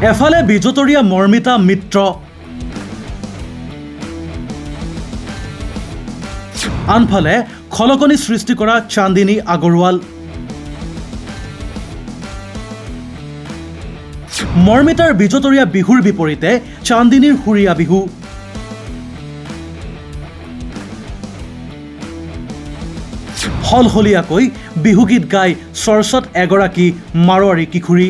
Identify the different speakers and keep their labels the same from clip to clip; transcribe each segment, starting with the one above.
Speaker 1: এফালে বিজতৰীয়া মৰ্মিতা মিত্ৰ, আনফালে খলকনি সৃষ্টি কৰা চান্দিনী আগৰৱাল। মৰ্মিতাৰ বিজতৰীয়া বিহুৰ বিপৰীতে চান্দিনীৰ সুৰীয়া বিহু। হলহলীয়াকৈ বিহুগীত গাই চৰ্চত এগৰাকী মাৰোৱাৰী কিশোৰী।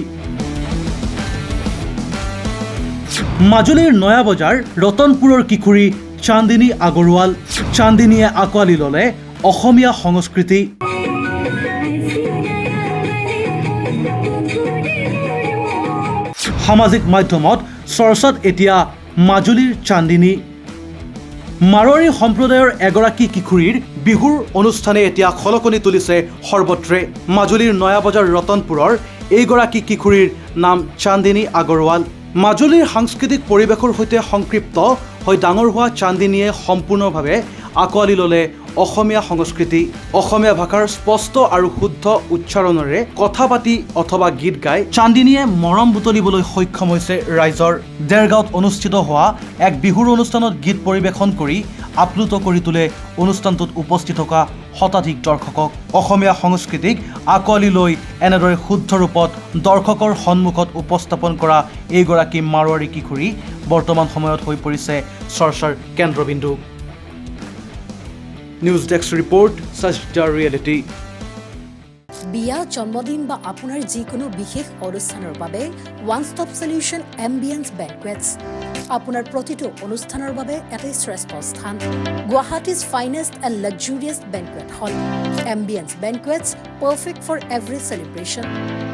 Speaker 1: মাজুলীৰ নয়াবজাৰ ৰতনপুৰৰ কিশোৰী চান্দিনী আগৰৱাল। চান্দিনীয়ে আঁকোৱালি ল'লে অসমীয়া সংস্কৃতি। সামাজিক মাধ্যমত চৰ্চাত এতিয়া মাজুলীৰ চান্দিনী। মাৰোৱাৰী সম্প্ৰদায়ৰ এগৰাকী কিশোৰীৰ বিহুৰ অনুষ্ঠানে এতিয়া খলকনি তুলিছে সৰ্বত্ৰে। মাজুলীৰ নয়াবজাৰ ৰতনপুৰৰ এইগৰাকী কিশোৰীৰ নাম চান্দিনী আগৰৱাল। মাজুলীৰ সাংস্কৃতিক পৰিৱেশৰ সৈতে সংপৃক্ত হৈ ডাঙৰ হোৱা চান্দিনীয়ে সম্পূৰ্ণভাৱে আঁকোৱালি ল'লে অসমীয়া সংস্কৃতি। অসমীয়া ভাষাৰ স্পষ্ট আৰু শুদ্ধ উচ্চাৰণেৰে কথা পাতি অথবা গীত গাই চান্দিনীয়ে মৰম বুটলিবলৈ সক্ষম হৈছে ৰাইজৰ। দেৰগাঁৱত অনুষ্ঠিত হোৱা এক বিহুৰ অনুষ্ঠানত গীত পৰিৱেশন কৰি আপ্লুত কৰি তোলে অনুষ্ঠানটোত উপস্থিত থকা শতাধিক দৰ্শকক। অসমীয়া সংস্কৃতিক আঁকোৱালি লৈ এনেদৰে শুদ্ধ ৰূপত দৰ্শকৰ সন্মুখত উপস্থাপন কৰা এইগৰাকী মাৰোৱাৰী কিশোৰী বৰ্তমান সময়ত হৈ পৰিছে চৰ্চাৰ কেন্দ্ৰবিন্দু। নিউজ ডেস্ক ৰিপৰ্ট, সাচ দ্য ৰিয়েলিটি।
Speaker 2: বিয়া, জন্মদিন বা আপোনাৰ যিকোনো বিশেষ অনুষ্ঠানৰ বাবে one stop solution ambience banquets. আপোনাৰ প্ৰতিটো অনুষ্ঠানৰ বাবে এটাই শ্ৰেষ্ঠ স্থান। Guwahati's finest and luxurious banquet hall. Ambience banquets, perfect for every celebration.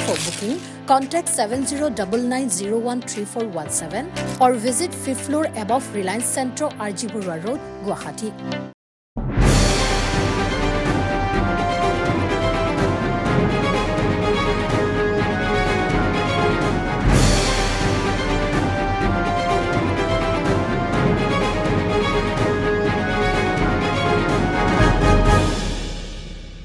Speaker 2: For booking, contact 7099013417 or visit 5th floor above Reliance Centro, RG Burwa Road, Guwahati.